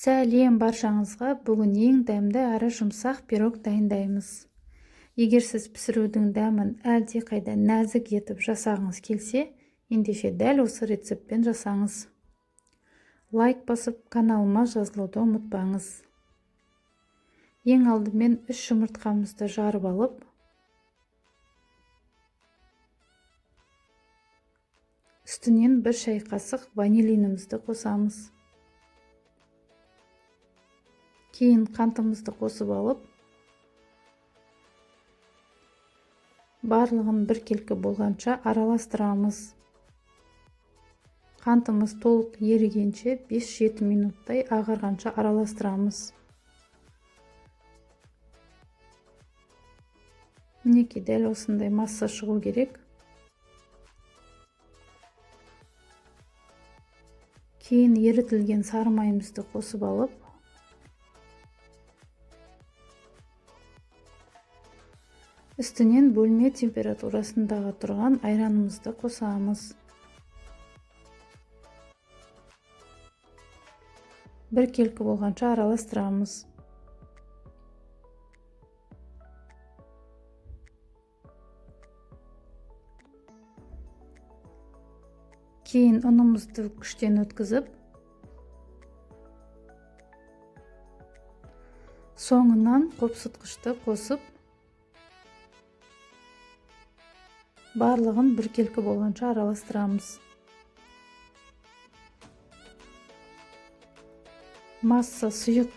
Сәлем баршаңызға. Бүгін ең дәмді әрі жұмсақ пирог дайындаймыз. Егер сіз пісірудің дәмін әлде қайда нәзік етіп жасағыңыз келсе, ендеше дәл осы рецептпен жасаңыз. Лайк басып, каналыма жазылуды ұмытпаңыз. Ең алдымен 3 жұмыртқамызды жарып алып, үстінен 1 шай қасық ванилинімізді қосамыз. Кейін қантымызды қосып алып, барлығын біркелкі болғанша араластырамыз. Қантымыз толық ерігенше 5-7 минуттай ағарғанша араластырамыз. Мінекей дәл осындай масса шығу керек. Кейін ерітілген сары майымызды қосып алып, үстінен бөлме температурасындағы тұрған айранымызды қосамыз. Біркелкі болғанша араластырамыз. Кейін ұнымызды күштен өткізіп, соңынан қопсытқышты қосып, барлығын біркелкі болғанша араластырамыз. Масса сұйық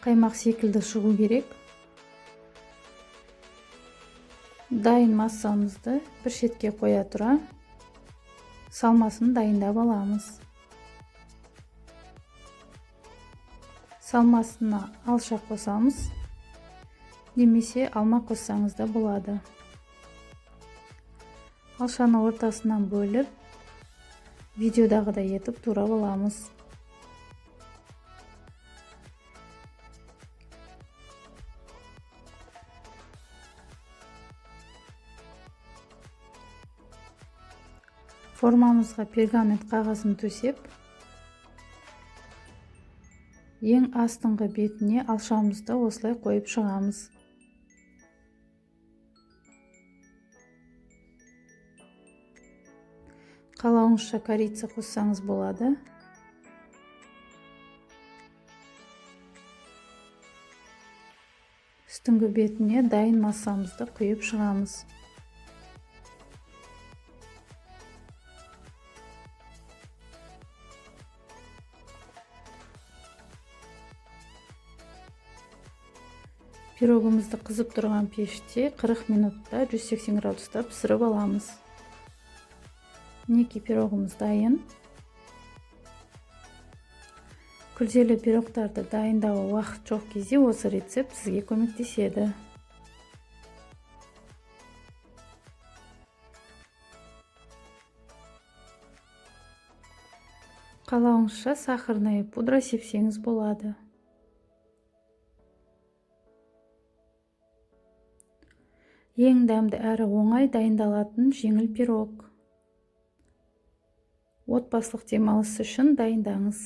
қаймақ секілді шығу керек. Дайын массамызды бір шетке қоя тұра, салмасын дайындап аламыз. Салмасына алша қосамыз, немесе алма қоссаңыз да болады. Алшаны ортасынан бөліп, видеодағыдай етіп турап аламыз. Формамызға пергамент қағазын төсеп, ең астыңғы бетіне алшамызды осылай қойып шығамыз. Қалауыңызша корица қоссаңыз болады. Үстіңгі бетіне дайын массамызды құйып шығамыз. Пирогымызды қызып тұрған пеште 40 минутта 180 градуста пісіріп аламыз. Мінекей пирогымыз дайын. Күлделі пирогтарды дайындауға уақыт жоқ кезде осы рецепт сізге көмектеседі. Қалауыңызша сахарная пудра сепсеңіз болады. Ең дәмді әрі оңай дайындалатын жеңіл пирог. Отбасылық демалыс үшін дайындаңыз.